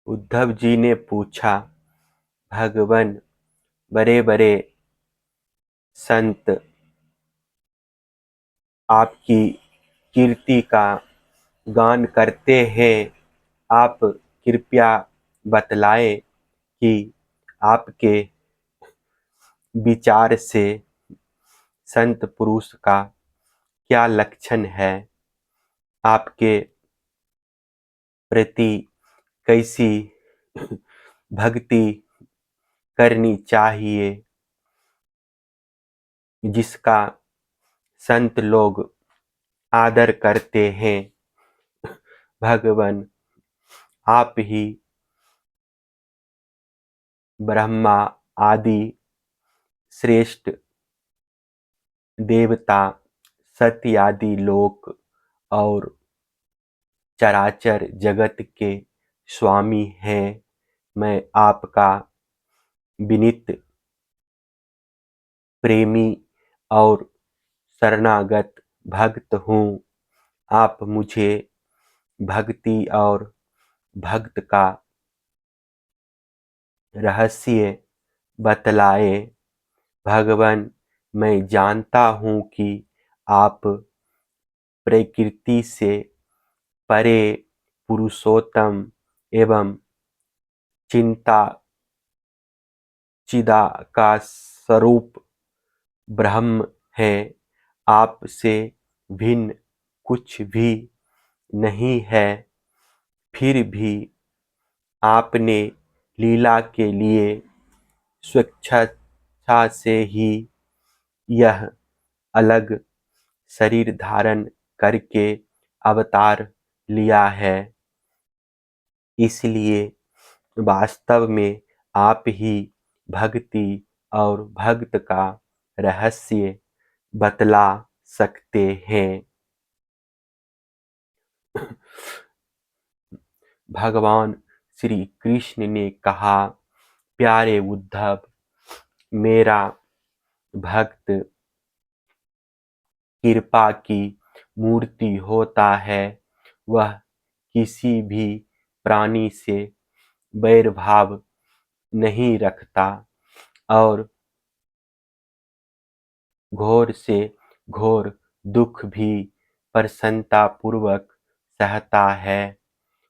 उद्धव जी ने पूछा, भगवन, बड़े बड़े संत आपकी कीर्ति का गान करते हैं। आप कृपया बतलाएं कि आपके विचार से संत पुरुष का क्या लक्षण है, आपके प्रति कैसी भक्ति करनी चाहिए जिसका संत लोग आदर करते हैं। भगवान, आप ही ब्रह्मा आदि श्रेष्ठ देवता, सत्य आदि लोक और चराचर जगत के स्वामी हैं। मैं आपका विनीत प्रेमी और शरणागत भक्त हूँ। आप मुझे भक्ति और भक्त का रहस्य बतलाए। भगवान, मैं जानता हूँ कि आप प्रकृति से परे पुरुषोत्तम एवं चिदाकाश स्वरूप ब्रह्म है। आपसे भिन्न कुछ भी नहीं है। फिर भी आपने लीला के लिए स्वेच्छा से ही यह अलग शरीर धारण करके अवतार लिया है। इसलिए वास्तव में आप ही भक्ति और भक्त का रहस्य बतला सकते हैं। भगवान श्री कृष्ण ने कहा, प्यारे उद्धव, मेरा भक्त कृपा की मूर्ति होता है। वह किसी भी प्राणी से वैर भाव नहीं रखता और घोर से घोर दुख भी प्रसन्नता पूर्वक सहता है।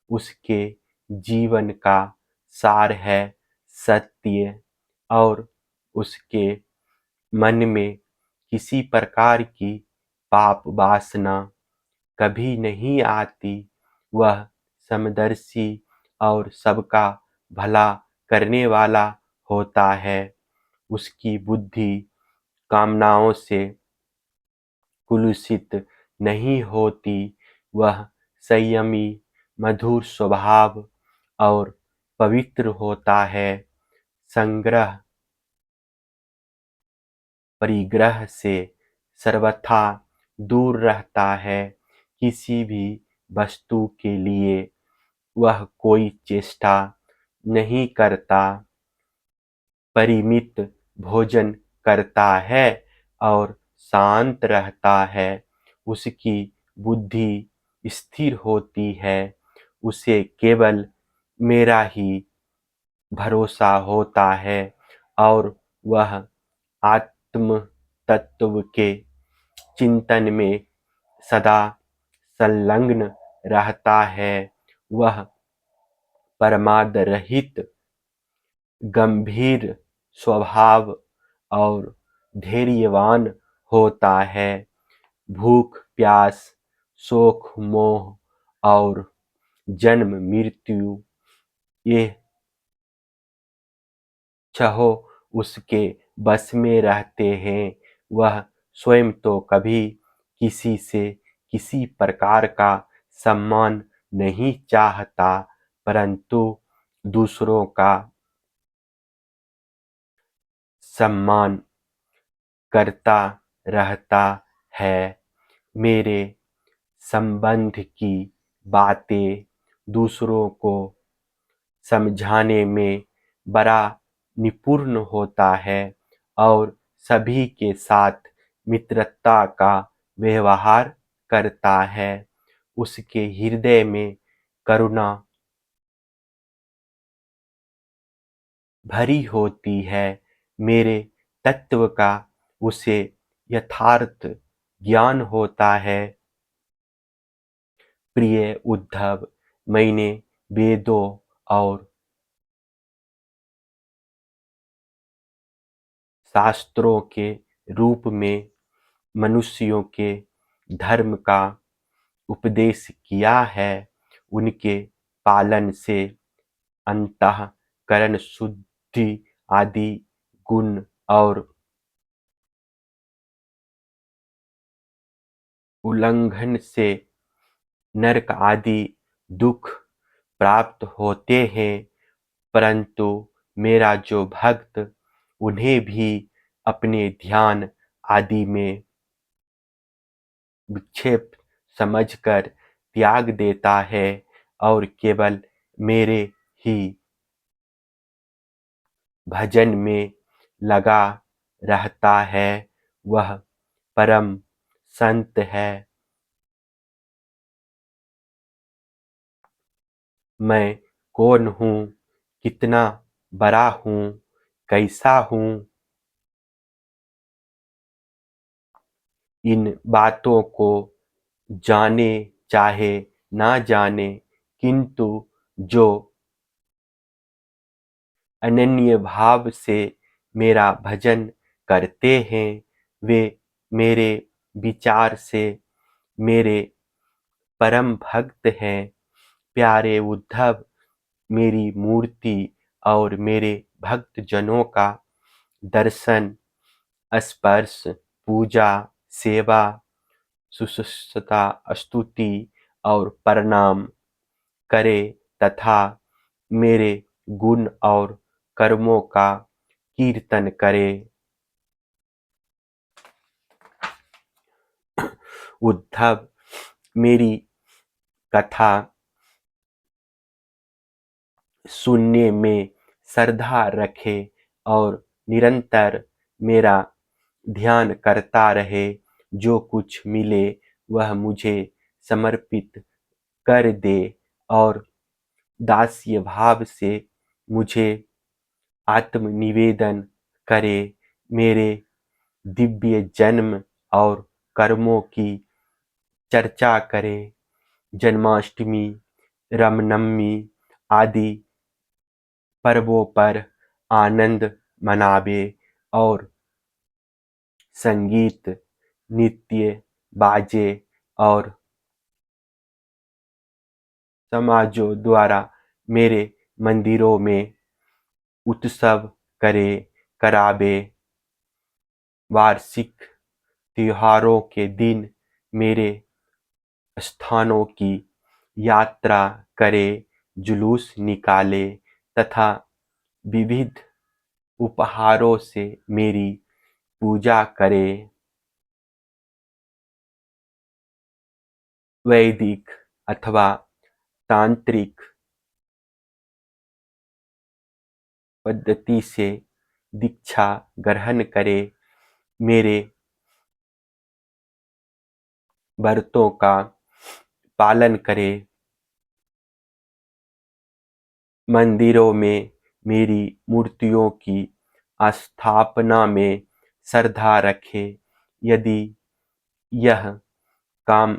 उसके जीवन का सार है सत्य, और उसके मन में किसी प्रकार की पाप वासना कभी नहीं आती। वह समदर्शी और सबका भला करने वाला होता है। उसकी बुद्धि कामनाओं से कुलुषित नहीं होती। वह संयमी, मधुर स्वभाव और पवित्र होता है। संग्रह परिग्रह से सर्वथा दूर रहता है। किसी भी वस्तु के लिए वह कोई चेष्टा नहीं करता। परिमित भोजन करता है और शांत रहता है। उसकी बुद्धि स्थिर होती है। उसे केवल मेरा ही भरोसा होता है और वह आत्म तत्व के चिंतन में सदा संलग्न रहता है। वह प्रमाद रहित, गंभीर स्वभाव और धैर्यवान होता है। भूख प्यास, शोक मोह और जन्म मृत्यु, ये छहों उसके बस में रहते हैं। वह स्वयं तो कभी किसी से किसी प्रकार का सम्मान नहीं चाहता, परंतु दूसरों का सम्मान करता रहता है। मेरे संबंध की बातें दूसरों को समझाने में बड़ा निपुण होता है और सभी के साथ मित्रता का व्यवहार करता है। उसके हृदय में करुणा भरी होती है, मेरे तत्व का उसे यथार्थ ज्ञान होता है। प्रिय उद्धव, मैंने वेदों और शास्त्रों के रूप में मनुष्यों के धर्म का उपदेश किया है। उनके पालन से अंतःकरण शुद्धि आदि गुण और उल्लंघन से नरक आदि दुख प्राप्त होते हैं, परंतु मेरा जो भक्त उन्हें भी अपने ध्यान आदि में विक्षेप समझकर त्याग देता है और केवल मेरे ही भजन में लगा रहता है, वह परम संत है। मैं कौन हूँ, कितना बड़ा हूँ, कैसा हूँ, इन बातों को जाने चाहे ना जाने, किंतु जो अनन्य भाव से मेरा भजन करते हैं, वे मेरे विचार से मेरे परम भक्त हैं। प्यारे उद्धव, मेरी मूर्ति और मेरे भक्त जनों का दर्शन, स्पर्श, पूजा, सेवा, शुश्रूषा, स्तुति और प्रणाम करे तथा मेरे गुण और कर्मों का कीर्तन करे। उद्धव, मेरी कथा सुनने में श्रद्धा रखे और निरंतर मेरा ध्यान करता रहे। जो कुछ मिले वह मुझे समर्पित कर दे और दास्य भाव से मुझे आत्मनिवेदन करे। मेरे दिव्य जन्म और कर्मों की चर्चा करे। जन्माष्टमी, रामनवमी आदि पर्वों पर आनंद मनावे और संगीत, नृत्य, बाजे और समाजों द्वारा मेरे मंदिरों में उत्सव करावे। वार्षिक त्योहारों के दिन मेरे स्थानों की यात्रा करे, जुलूस निकाले तथा विविध उपहारों से मेरी पूजा करे। वैदिक अथवा तांत्रिक पद्धति से दीक्षा ग्रहण करे, मेरे व्रतों का पालन करे, मंदिरों में मेरी मूर्तियों की स्थापना में श्रद्धा रखे। यदि यह काम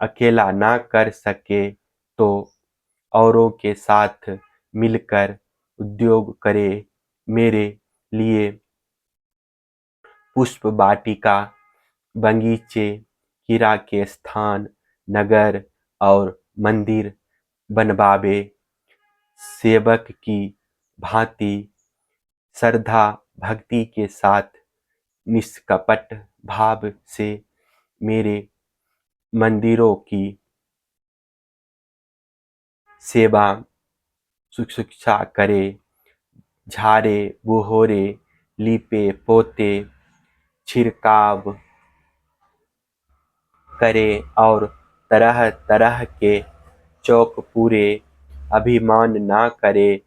अकेला ना कर सके तो औरों के साथ मिलकर उद्योग करे। मेरे लिए पुष्प वाटिका, बगीचे, हीरा के स्थान, नगर और मंदिर बनवावे। सेवक की भांति श्रद्धा भक्ति के साथ निष्कपट भाव से मेरे मंदिरों की सेवा शुश्रूषा करे। झाड़े बहोरे, लीपे पोते, छिड़काव करे और तरह तरह के चौक पूरे, अभिमान ना करे,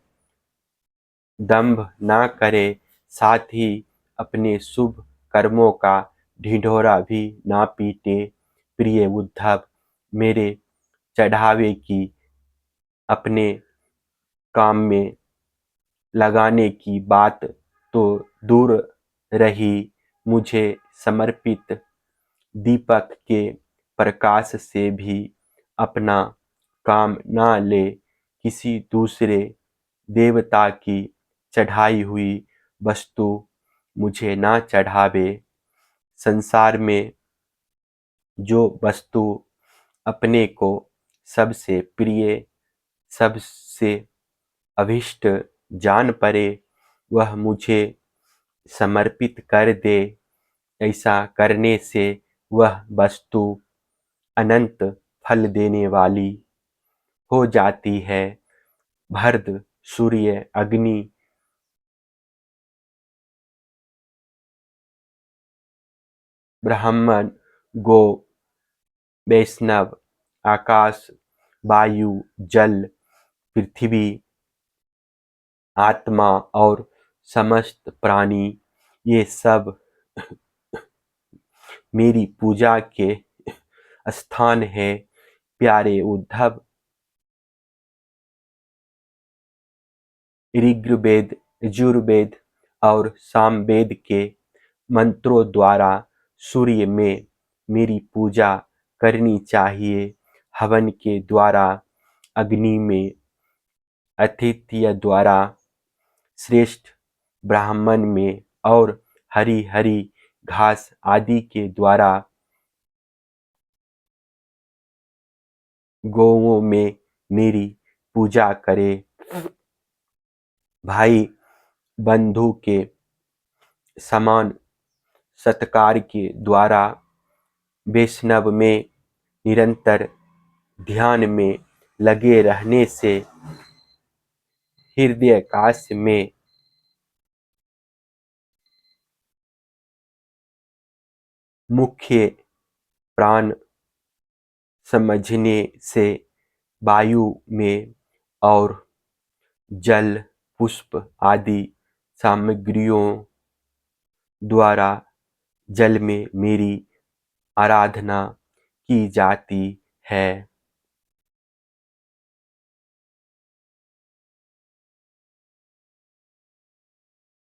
दंभ ना करे, साथ ही अपने शुभ कर्मों का ढिंढोरा भी ना पीटे। प्रिय उद्धव, मेरे चढ़ावे की अपने काम में लगाने की बात तो दूर रही, मुझे समर्पित दीपक के प्रकाश से भी अपना काम न ले, किसी दूसरे देवता की चढ़ाई हुई वस्तु मुझे न चढ़ावे। संसार में जो वस्तु अपने को सबसे प्रिय, सबसे अभिष्ट जान पड़े, वह मुझे समर्पित कर दे। ऐसा करने से वह वस्तु अनंत फल देने वाली हो जाती है। भर्द, सूर्य, अग्नि, ब्राह्मण, गो, वैष्णव, आकाश, वायु, जल, पृथ्वी, आत्मा और समस्त प्राणी, ये सब मेरी पूजा के स्थान है। प्यारे उद्धव, ऋग्वेद, यजुर्वेद और सामवेद के मंत्रों द्वारा सूर्य में मेरी पूजा करनी चाहिए। हवन के द्वारा, अग्नि में, आतिथ्य द्वारा, श्रेष्ठ ब्राह्मण में और हरी हरी घास आदि के द्वारा गौओं में मेरी पूजा करे। भाई बंधु के समान सत्कार के द्वारा वैष्णव में निरंतर ध्यान में लगे रहने से हृदयाकाश में मुख्य प्राण समझने से वायु में और जल, पुष्प आदि सामग्रियों द्वारा जल में मेरी आराधना की जाती है।